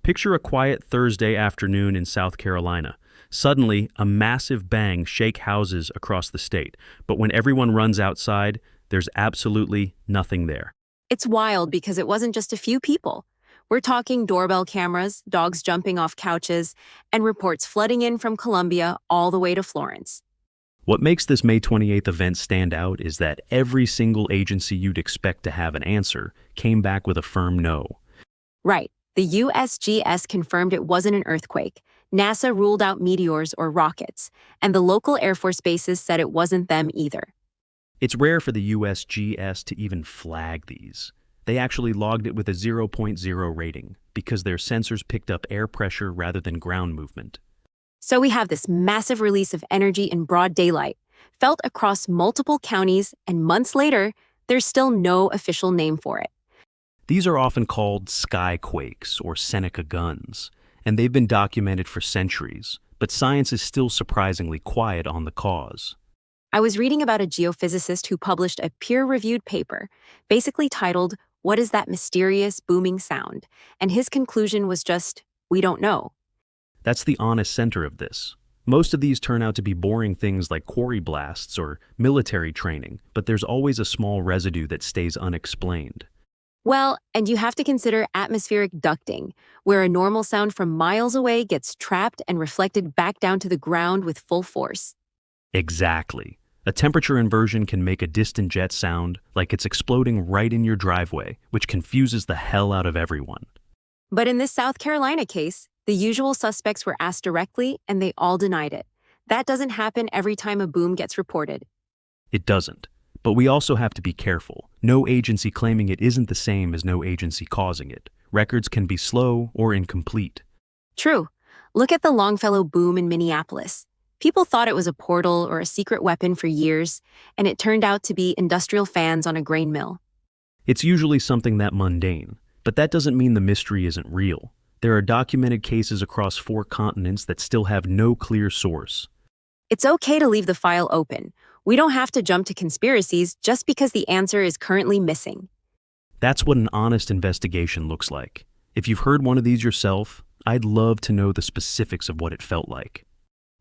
Picture a quiet Thursday afternoon in South Carolina. Suddenly, a massive bang shakes houses across the state, but when everyone runs outside, there's absolutely nothing there. It's wild because it wasn't just a few people. We're talking doorbell cameras, dogs jumping off couches, and reports flooding in from Colombia all the way to Florence. What makes this May 28th event stand out is that every single agency you'd expect to have an answer came back with a firm no. Right. The USGS confirmed it wasn't an earthquake. NASA ruled out meteors or rockets, and the local Air Force bases said it wasn't them either. It's rare for the USGS to even flag these. They actually logged it with a 0.0 rating because their sensors picked up air pressure rather than ground movement. So we have this massive release of energy in broad daylight, felt across multiple counties, and months later, there's still no official name for it. These are often called Skyquakes or Seneca guns, and they've been documented for centuries, but science is still surprisingly quiet on the cause. I was reading about a geophysicist who published a peer-reviewed paper, basically titled, "What is that mysterious booming sound?" And his conclusion was just, we don't know. That's the honest center of this. Most of these turn out to be boring things like quarry blasts or military training, but there's always a small residue that stays unexplained. Well, and you have to consider atmospheric ducting, where a normal sound from miles away gets trapped and reflected back down to the ground with full force. Exactly. A temperature inversion can make a distant jet sound like it's exploding right in your driveway, which confuses the hell out of everyone. But in this South Carolina case, the usual suspects were asked directly, and they all denied it. That doesn't happen every time a boom gets reported. It doesn't. But we also have to be careful. No agency claiming it isn't the same as no agency causing it. Records can be slow or incomplete. True. Look at the Longfellow boom in Minneapolis. People thought it was a portal or a secret weapon for years, and it turned out to be industrial fans on a grain mill. It's usually something that mundane, but that doesn't mean the mystery isn't real. There are documented cases across 4 continents that still have no clear source. It's okay to leave the file open. We don't have to jump to conspiracies just because the answer is currently missing. That's what an honest investigation looks like. If you've heard one of these yourself, I'd love to know the specifics of what it felt like.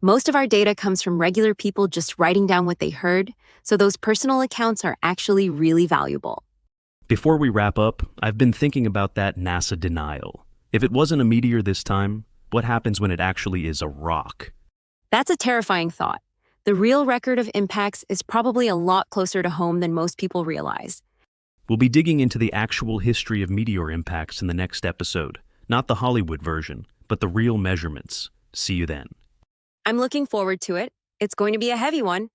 Most of our data comes from regular people just writing down what they heard, so those personal accounts are actually really valuable. Before we wrap up, I've been thinking about that NASA denial. If it wasn't a meteor this time, what happens when it actually is a rock? That's a terrifying thought. The real record of impacts is probably a lot closer to home than most people realize. We'll be digging into the actual history of meteor impacts in the next episode. Not the Hollywood version, but the real measurements. See you then. I'm looking forward to it. It's going to be a heavy one.